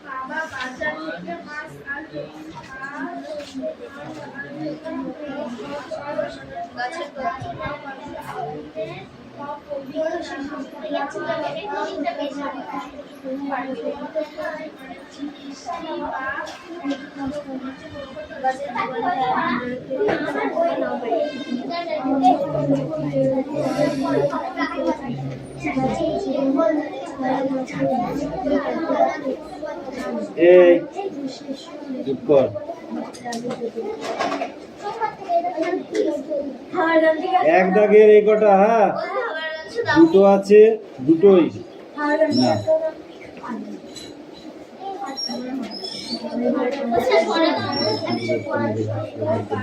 বাবা বাজার থেকে মাছ আনবে এই চুপ কর। এক দাগের এই কটা, হ্যাঁ দুটো আছে, দুটোই না।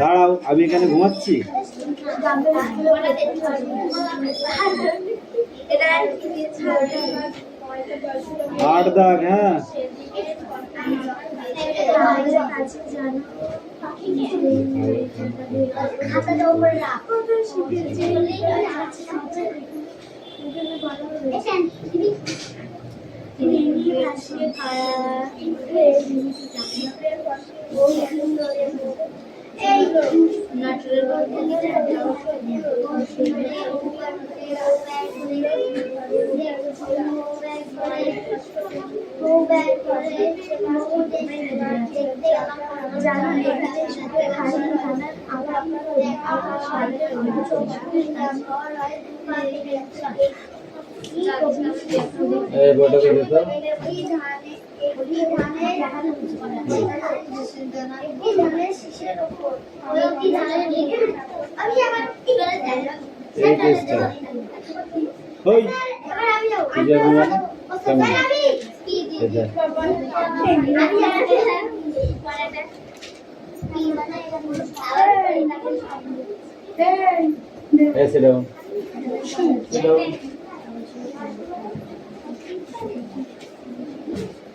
দাঁড়াও, আমি এখানে ঘুমাচ্ছি। 8 দাগ, হ্যাঁ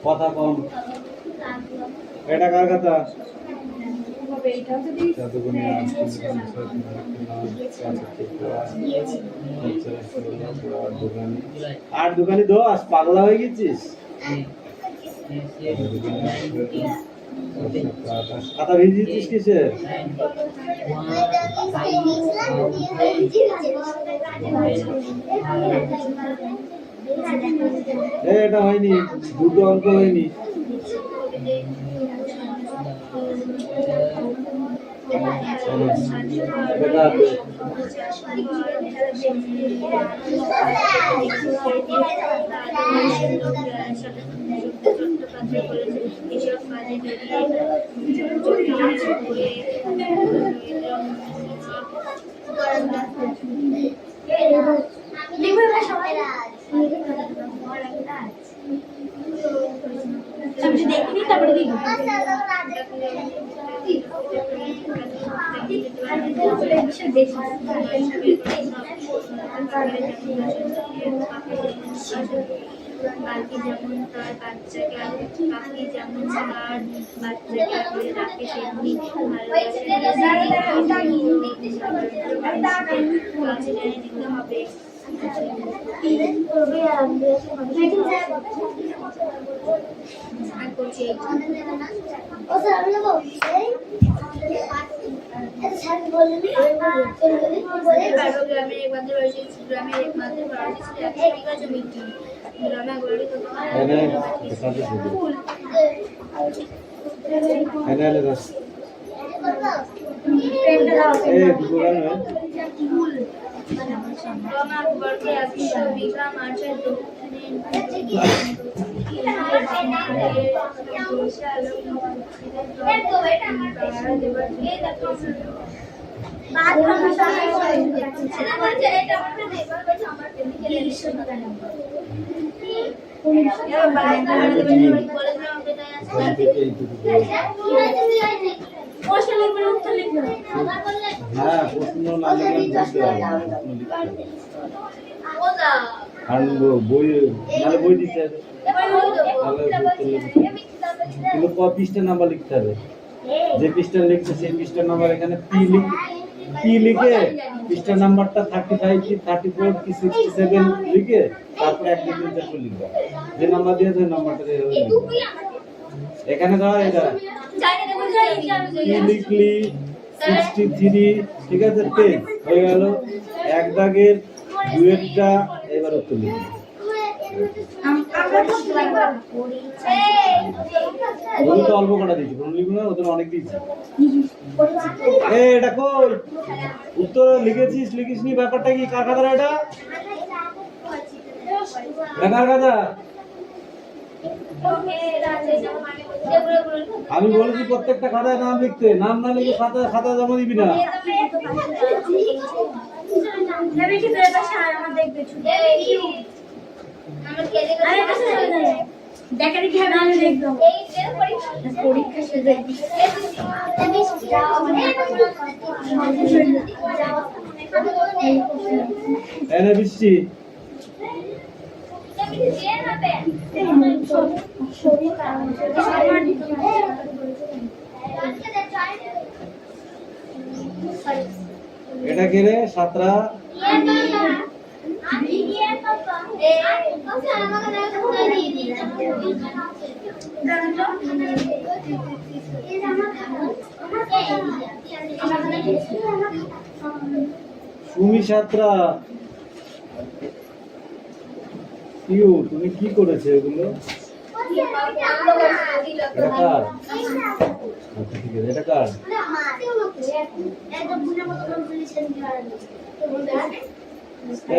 কথা কম। এটা কার কথা? আর দোকানে দোষ, পাগলা হয়ে গেছিস? খাতা ভিজিয়েছিস কিসে? এটা হয়নি, দুটো অঙ্ক হয়নি। দেখিনি তারপরে দিই পাখি যেমন তার বাচ্চাকে পাখি যেমন তার বাচ্চাকে করে রাখে তেমনি ভালোবাসা দিতে হবে। গ্রামের একমাত্র বাড়ি ছিল 100 বিঘা জমিতে। গ্রামে গড়ে গড়কে 100 বিঘা মাঠের বই দিতে হবে, কিন্তু পৃষ্ঠা নাম্বার লিখতে হবে। যে পৃষ্ঠা লিখছে সেই পৃষ্ঠার নাম্বার এখানে পি লিখতে কি লিখে পৃষ্ঠা নাম্বারটা 35 কি 34 কি 67 লিখে তারপরে এক ডিগ্রি চারটে লিখবা। যে নাম্বার দিয়েছে ওই নাম্বারটা দিয়ে লিখবা। এখানে ধর এটা কি লিখলি 63, ঠিক আছে, 10 হয়ে গেল। এক দাগের দুয়েরটা এবার উত্তর লিখবি। ওদের তো অল্প কটা দিয়েছি, কোনো লিখবি না, ওদের অনেক দিয়েছি। এটা কই উত্তর লিখেছিস লিখিসনি, ব্যাপারটা কি? কার খাতা এটা? কার খাতা? আমি বলেছি প্রত্যেকটা খাতায় নাম লিখতে, নাম না লিখে খাতা জমা দিবি না। এনে বৃষ্টি এটা কে রে? সাতরা সুমি সাতরা ইউ, তুমি কি করেছো এগুলো? এটা কার? আচ্ছা ঠিক আছে, এটা কার?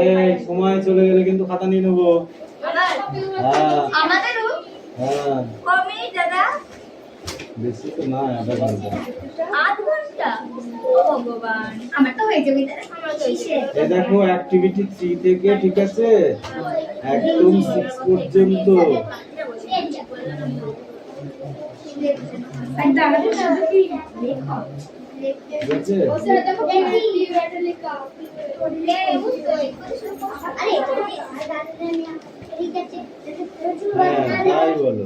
এই সময় চলে গেলে কিন্তু খাতা নিয়ে নেবো। হ্যাঁ বেশি তো না, আধ ঘন্টা। এই দেখো অ্যাক্টিভিটি 3 থেকে, ঠিক আছে, একদম 6 পর্যন্ত। তাই বলো,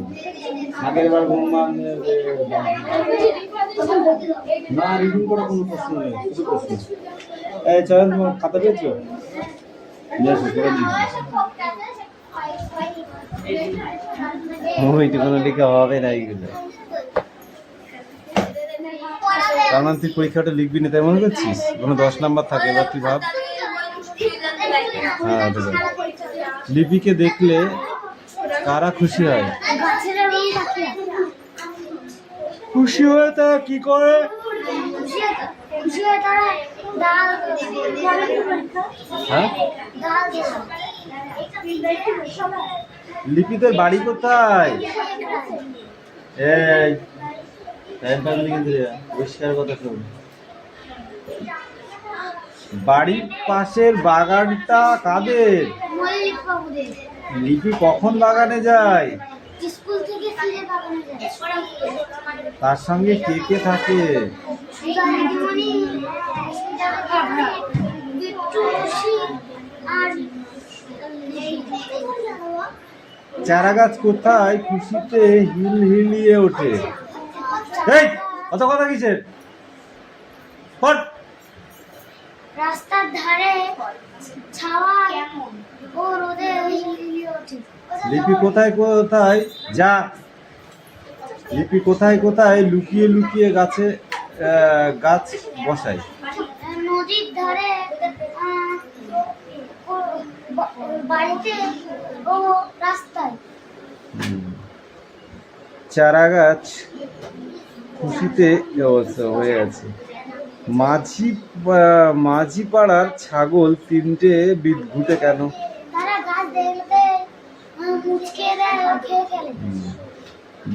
আগের বার না রিডিং করা কোনো প্রশ্ন নেই, কিছু প্রশ্ন। এই চয়ন, তোমার খাতা পেয়েছো? ওইটা কোনো লেখা হবে না এইগুলো, কারণ তুই পরীক্ষাটা লিখবি না তাই মনে করছিস? কোনো 10 নাম্বার থাকে, এবার তুই ভাব। হ্যাঁ লিপিকে দেখলে কারা খুশি হয়? খুশি হয়ে তা কি করে? হ্যাঁ লিপিদের বাড়ি কোথায়? এই পরিষ্কার কথা শোন, বাড়ির পাশের বাগানটা কাদের? লিপি কখন বাগানে যায়? তার সঙ্গে কে কে থাকে? চারা গাছ কোথায় খুশিতে হিলিয়ে ওঠে? এই অত কথা কিসের? রাস্তার ধারে ছাওয়া ও রোদে হিলিয়ে ওঠে। লিপি কোথায় কোথায় যা? লিপি কোথায় কোথায় লুকিয়ে লুকিয়ে গাছ বসায়? নদীর ধারে, বাড়িতে ও রাস্তায়। চারা গাছ খুশিতে হয়ে আছে। মাঝি পাড়ার ছাগল 3টে ঘুটে কেন? তারা গাছ দেখলে মুচকে দেয় ও খেয়ে ফেলে।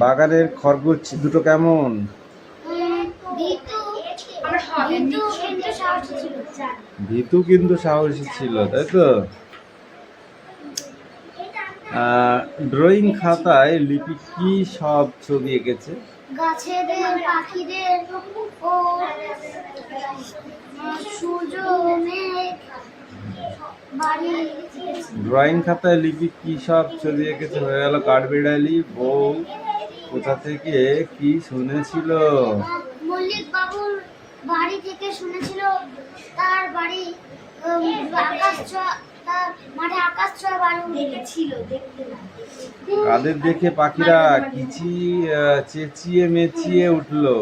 বাগানের খরগোশ দুটো কেমন? ভীতু কিন্তু সাহসী ছিল, তাই তো? ড্রয়িং খাতায় লিপি কি সব ছবি এঁকেছে? গাছেদের, পাখিদের ও সূর্য, মেঘ, বাড়ি। ড্রয়িং খাতায় লিপি কি সব ছবি এঁকেছে? হয়ে গেল কাঠবিড়ালি। বউ কোথা থেকে কি শুনেছিল? মল্লিক বাবুর বাড়ি থেকে শুনেছিল তার বাড়ি আকাশ ছোঁয়া, তার মাঠে আকাশ ছোঁয়া বাড়ি উঠেছিল দেখতে না। কাদের দেখে পাখিরা চেঁচিয়ে মেচিয়ে উঠলো?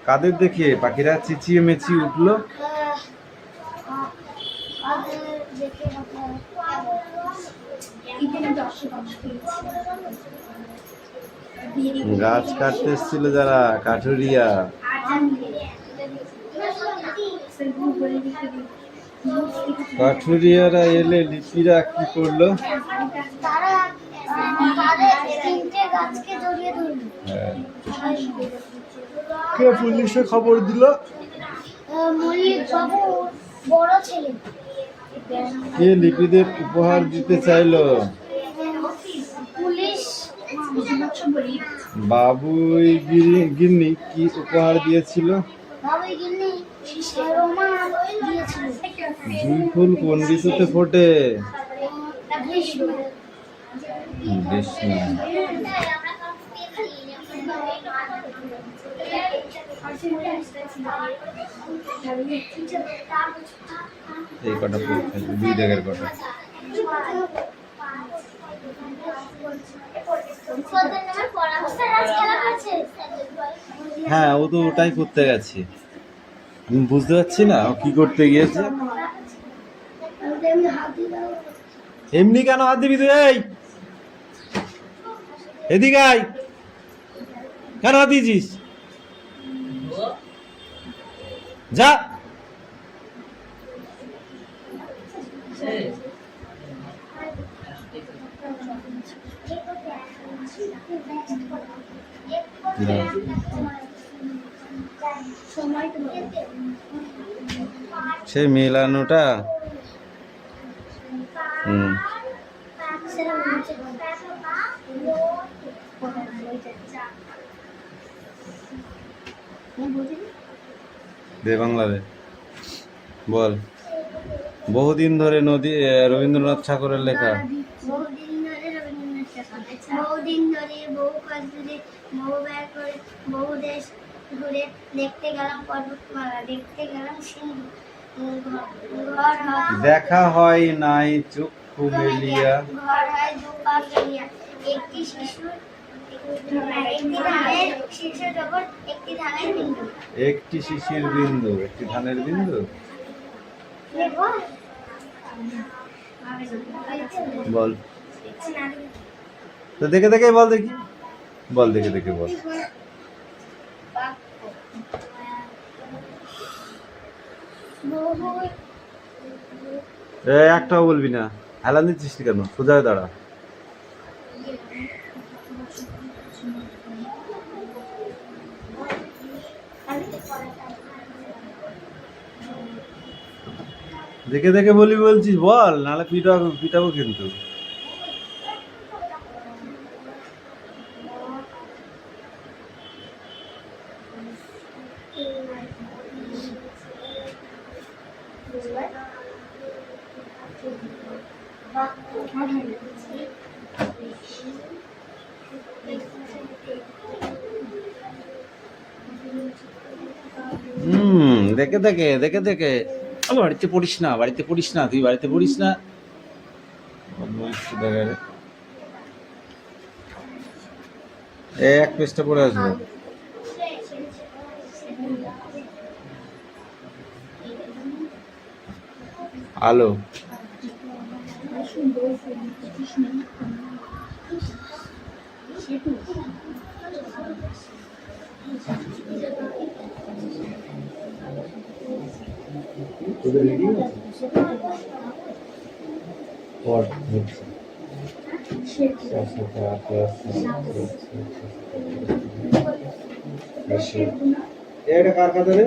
কাদের দেখে পাখিরা চেঁচিয়ে মেচিয়ে উঠলো? গাছ কাটতে এসেছিল যারা, কাঠুরিয়া। কাঠুরিয়ারা এলে লিপিরা কি করলো? তারা তাদের তিনটে গাছকে জড়িয়ে ধরল। কে পুলিশে খবর দিল? মল্লিক বাবু বড় ছেলে। কে লিপিদের উপহার দিতে চাইলো? পুলিশ। বাবুই গিন্নি কি উপহার দিয়েছিল? বাবুই গিন্নি রোমাল দিয়েছিল। জুঁই ফুল কোন ঋতুতে ফোটে? গ্রীষ্ম। গ্রীষ্ম। এই কটা পরীক্ষা, 2 দাগের কটা। হ্যাঁ, ও তো ওটাই করতে গেছে। আমি বুঝতে পারছি না ও কি করতে গিয়েছে। এমনি কেন হাত দিবি তুই? এই এদিকে আয়, কেন হাত দিয়েছিস? যা। সেই মেলানোটা দে বাংলাদেশ বল। বহুদিন ধরে রবীন্দ্রনাথ ঠাকুরের লেখা। বহুদিন ধরে বহু কাজ ধরে বহু ব্যয় করে বহু দেশ ঘুরে দেখতে গেলাম পর্বতমালা, দেখতে গেলাম সিন্ধু, ঘর হয় দেখা হয় নাই চক্ষু মেলিয়া, ঘর হয় দু পা ফেলিয়া, একটি শিশুর একটি ধানের শীর্ষের ওপর একটি ধানের বিন্দু। একটি শিশির বিন্দু, একটি ধানের বিন্দু। বল তো, দেখে দেখে বল দেখি, বল দেখে দেখে বল। একটাও বলবি না, হেলান দিচ্ছিস কেন? সোজা হয়ে দাঁড়া। দেখে দেখে বলি বলছিস, বল, নাহলে পিটাবো কিন্তু। দেখে দেখে দেখে দেখে। বাড়িতে পড়িস না, বাড়িতে পড়িস না, তুই বাড়িতে পড়িস না। এক পেজটা পড়ে আসবে। আলো। এটা কার কথা রে?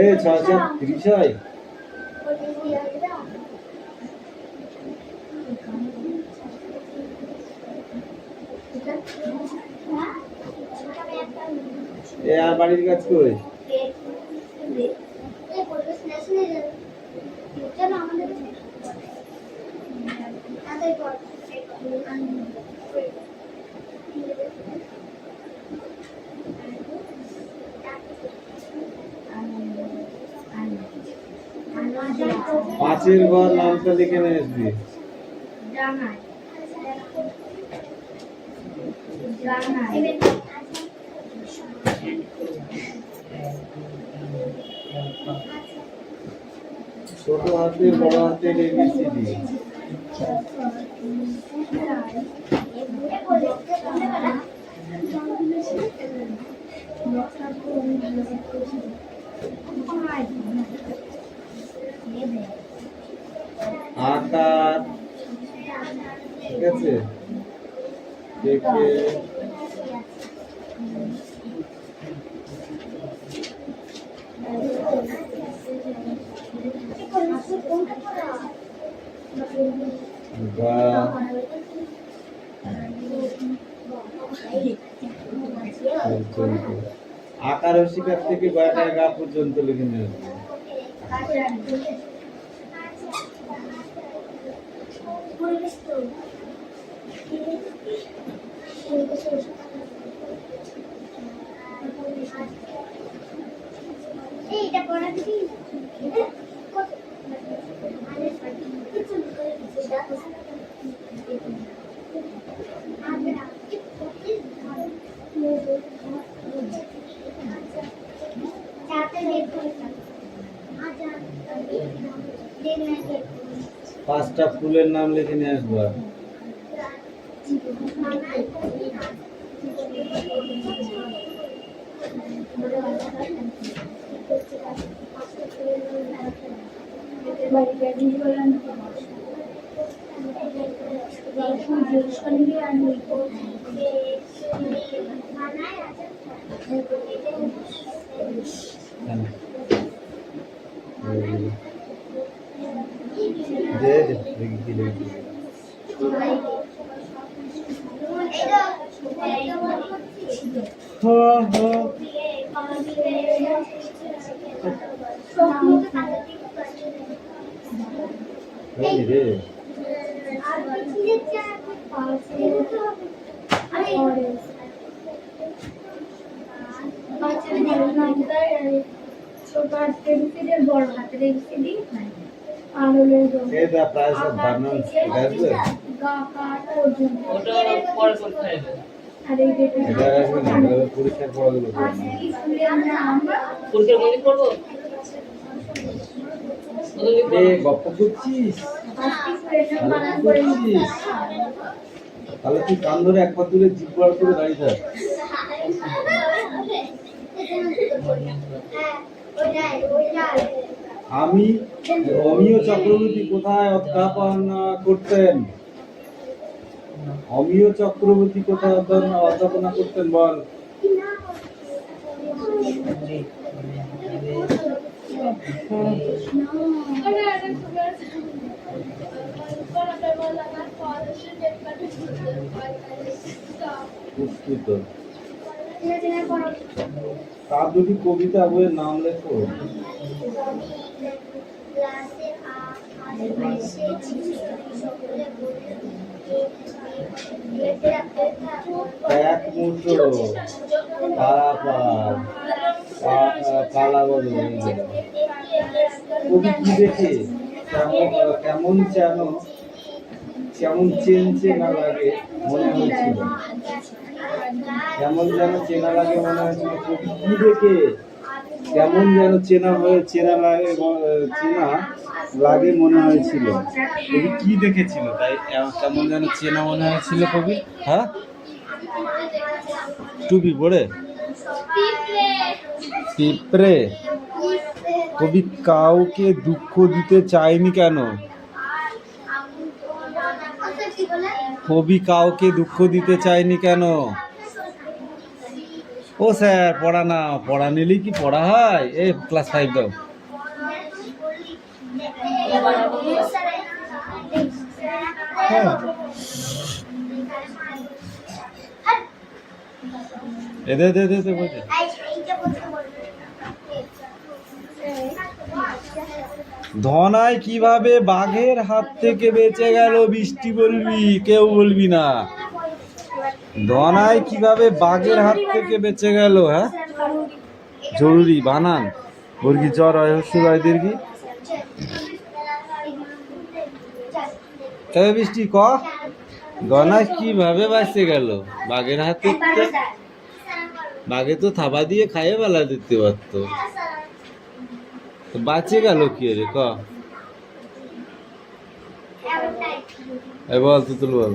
এ 630 হয়। এ আর বাড়ির কাজ কই? এই পরিবেশ ন্যাশনাল চলো আমাদের তাদের পর পাঁচের ঘর নামটা লিখে নিয়ে আসবি। জানাই জানাই ছোট হাতের বড় হাতের ABCD। আকার, ঠিক আছে, দেখে বা আকার ও শিকার থেকে বাটা গা পর্যন্ত লিখে নিয়ে আসবে। এইটা পড়া দিবি পাঁচটা ফুলের নাম লিখে নিয়ে আসবো। দে দে দেখি কি লিখবি। হ্যাঁ হ্যাঁ এই রে ছোট হাতের ABCD বড় হাতের ABCD আর হলো এটা প্রায় সব বানান ঠিক আছে। গা কার পর্যন্ত ওটা পরে করতে হবে। আর এই যেটা এটা আসবে না, এটা পরীক্ষার পড়াগুলো করবে। আজকে ফুলের নাম পরীক্ষা কোনদিন করবো? এ গপ্প করছিস, আজকে ফুলের নাম বানান করে নিচ্ছি। তাহলে তুই কান ধরে এক পা তুলে জিভ বার করে দাঁড়িয়ে থাক। আমি অমিয় চক্রবর্তী কোথায় অধ্যাপনা করতেন? অমিয় চক্রবর্তী কোথায় অধ্যাপনা করতেন বল? পুষ্পিত। তার দুটি কবিতা বইয়ের নাম লেখো। এক মুঠো পারাপার কালা বলো। কবি কি দেখে কেমন যেন কেমন চেনা লাগে মনে হয়েছিল, কেমন যেন চেনা লাগে মনে হয়েছিল। কবি কি দেখে কেমন যেন চেনা লাগে মনে হয়েছিল। কবি কি দেখেছিল তাই কেমন যেন চেনা মনে হয়েছিল কবি? হ্যাঁ, টুপি পরে পিঁপড়ে। কবি কাউকে দুঃখ দিতে চায়নি কেন? কবি কাউকে দুঃখ দিতে চায়নি কেন? ও স্যার পড়া না, পড়া নিলেই কি পড়া হয়? এই ক্লাস 5 দাও। এ দে দে দে বলছে ধনাই কিভাবে বাঘের হাত থেকে বেঁচে গেল? বৃষ্টি বলবি, কেউ বলবি না। ধনাই কিভাবে বাঘের হাত থেকে বেঁচে গেল? হ্যাঁ, জরুরি বানান। বর্গি জ্বর হয়, হস্যই হয়, দীর্ঘি। এ বৃষ্টি ক, ধনাই কিভাবে বেঁচে গেল বাঘের হাত থেকে? বাঘে তো থাবা দিয়ে খাইয়ে বেলা দিতে পারতো, বাঁচে গেল কি রে? ক, এ বল, তুতুল বল।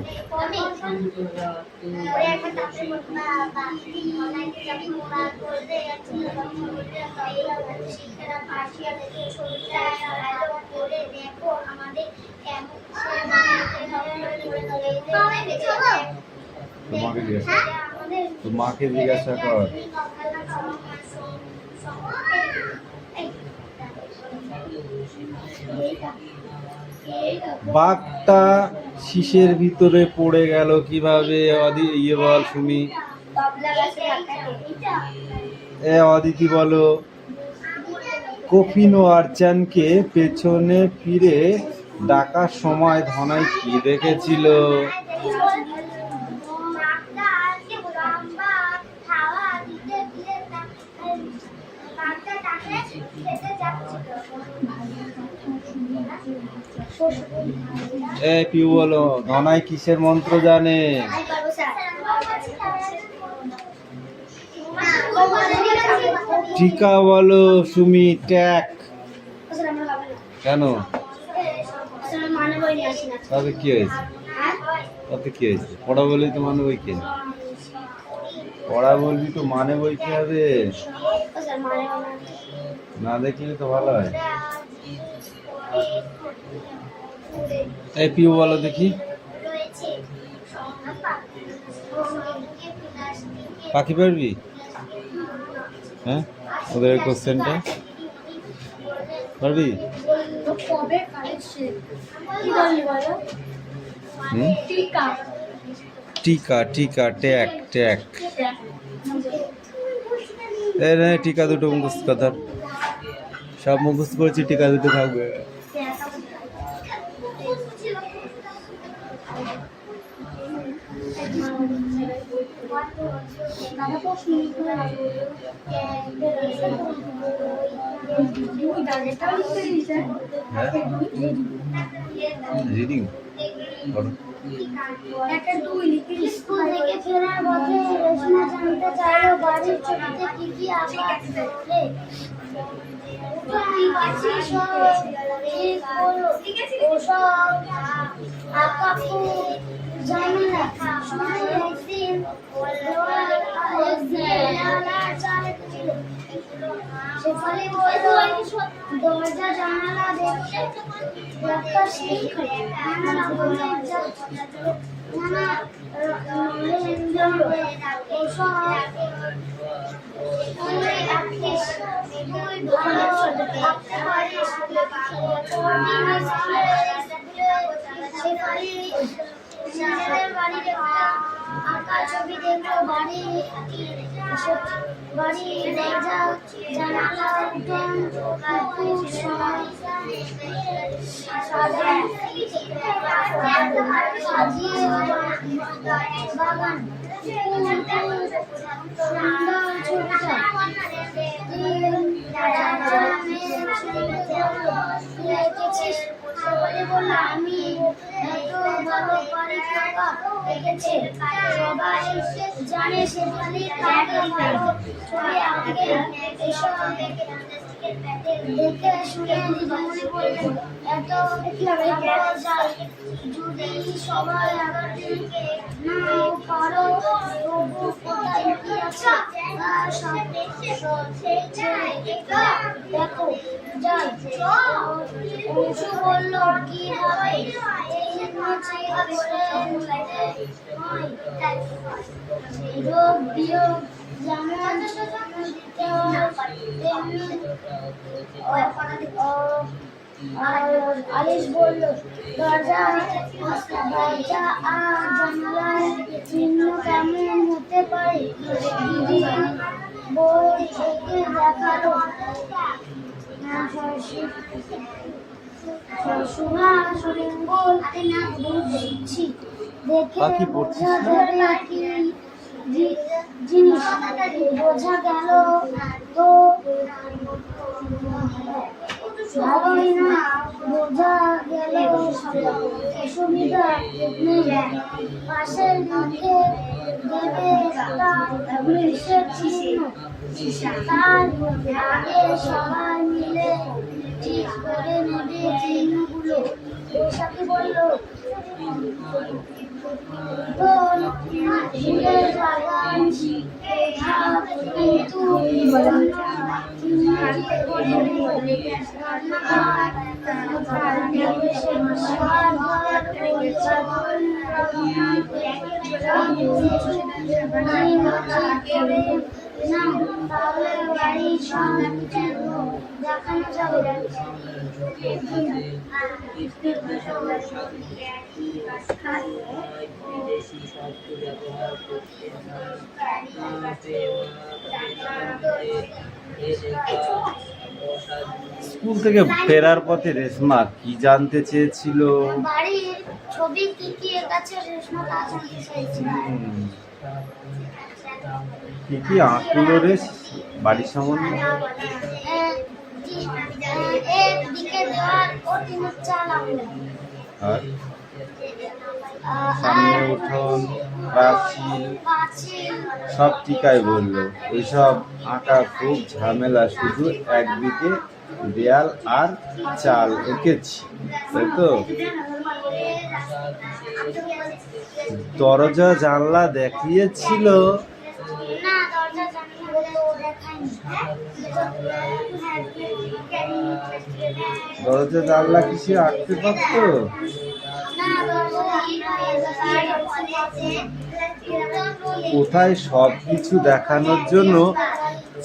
তোমাকে জিজ্ঞাসা কর। বাঘটা শীষের ভিতরে পড়ে গেল কিভাবে? ইয়ে বল সুমি। অদিতি বলো। কফিন ও আরচানকে পেছনে ফিরে ডাকার সময় ধনাই কি দেখেছিল? পিউ বলো, ধনাই কিসের মন্ত্র জানে? টিকা বলো সুমি। ট্যাক কেন? তাতে কি হয়েছে? তাতে কি হয়েছে? পড়া বলবি তো মানে বই কে? পড়া বলবি তো মানে বই কি হবে? না দেখলে তো ভালো হয়। এই পিউ বলো দেখি। পাখি পারবি? হ্যাঁ, ওদের কোশ্চেনটা পারবি? টিকা টিকা ট্যাক ট্যাক। এই না, টিকা দুটো মুখস্থ কথা, সব মুখস্থ করেছি, টিকা দুটো থাকবে। রিডিং স্কুল থেকে ফেরার পথে রেশমা জানতে চাইলো বাড়ির ছবিতে কি কি আঁকা আছে। আঁকা জানি না। একদিন শেফালি বলল দরজা জানালা দেখতে ছবি দেখলো বাড়ির দরজা জানালা উঠোন সাজিয়ে বাগান বললো আমি এত ভালো পারি থাকা দেখেছে সবাই জানে শেফালির ছবি আঁকে। এসব দেখে শুনে দিদিমণি বললেন এত যায় যদি সবাই আমাদেরকে নাও পারো তবু কোথায় কি আছে দেখো যাই। অংশু বলল কি হবে যোগ বিয়োগ যেমন আলিশ বলল দরজা আর জানালায় চিহ্ন কেমন হতে পারে? দিদি বই থেকে দেখালো। সুভাষ বলতে না বুঝছি দেখে পাখি পড়ছিস না? বোঝা যাবে কি জিনিস বোঝা গেল তো ভালোই না বোঝা গেল সুবিধা নেই পাশের লিখে দেবে একটা বিষের চিহ্ন তার আগে সবাই মিলে ঠিক করে নেবে চিহ্নগুলো বৈশাখী বলল তোর ফুলের বাগান কিন্তু তাহলে বাড়ি দেখানো যাবে স্কুল থেকে ফেরার পথে রেশমা কি জানতে চেয়েছিল? বাড়ির ছবি কি কি এঁকেছে রেশমা তা জানতে চাইছিল। কি কি আঁকলো রে বাড়ির সম্বন্ধে? একদিকে দেওয়াল ও টিনের চাল আঁকলো। আর সামনে উঠোন, পাঁচিল সব টিকাই বললো। ওইসব আঁকা খুব ঝামেলা, শুধু একদিকে দেয়াল আর চাল এঁকেছি, তাই তো? দরজা জানলা দেখিয়েছিল? না, দরজা জানলা তো দেখায়নি। দরজা জানলা কি সে আঁকতে পারতো? কোথায় সব কিছু দেখানোর জন্য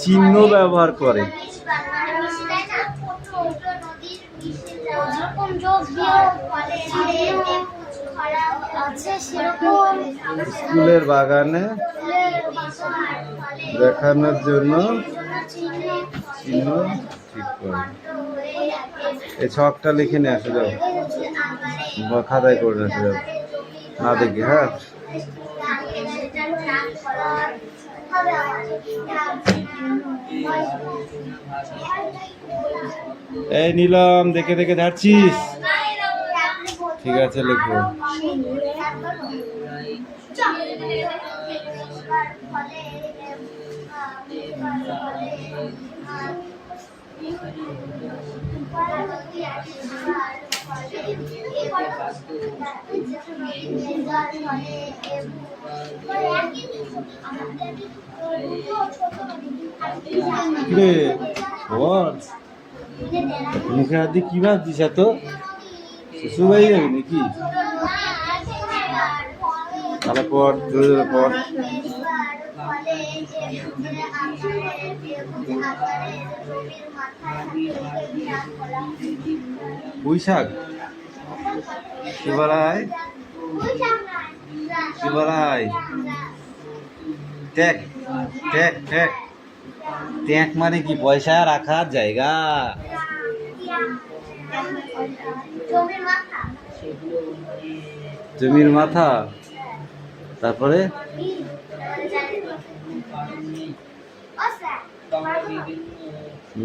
চিহ্ন ব্যবহার করে? স্কুলের বাগানে দেখানোর জন্য চিহ্ন ঠিক করে। এই ছকটা লিখে নিয়ে আসে যাও, খাতায় করে নিয়ে আসে যাও, না দেখি। হ্যাঁ, এই নিলাম, দেখে দেখে ধারছিস? ঠিক আছে, লিখো। মুখে হাত দিয়ে কি ভাবছিস? এত শ্বশুর বাড়ি যাবি নাকি? তাহলে পর, জোরে জোরে পর। বৈশাখ কি বলায়? কি বলায়? Tag, tag, tag. ট্যাগ মানে কি? পয়সা রাখার জায়গা। জমির মাথা। তারপরে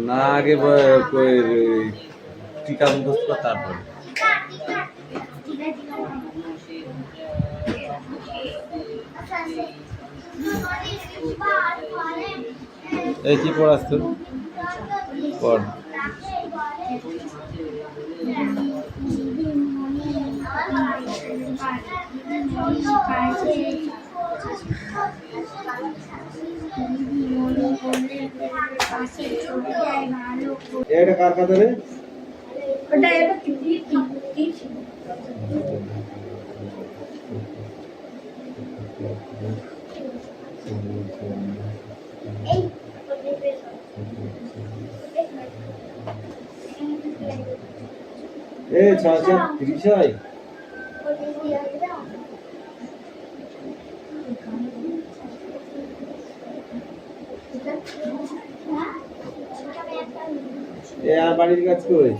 না, আগে টিকা মুখস্থ, তারপরে এই কি পড়াস তোর? পড়। এটা কার কথা রে? ওটা এবার কি ছিল? এ 630 এ আর বাড়ির কাজ কই?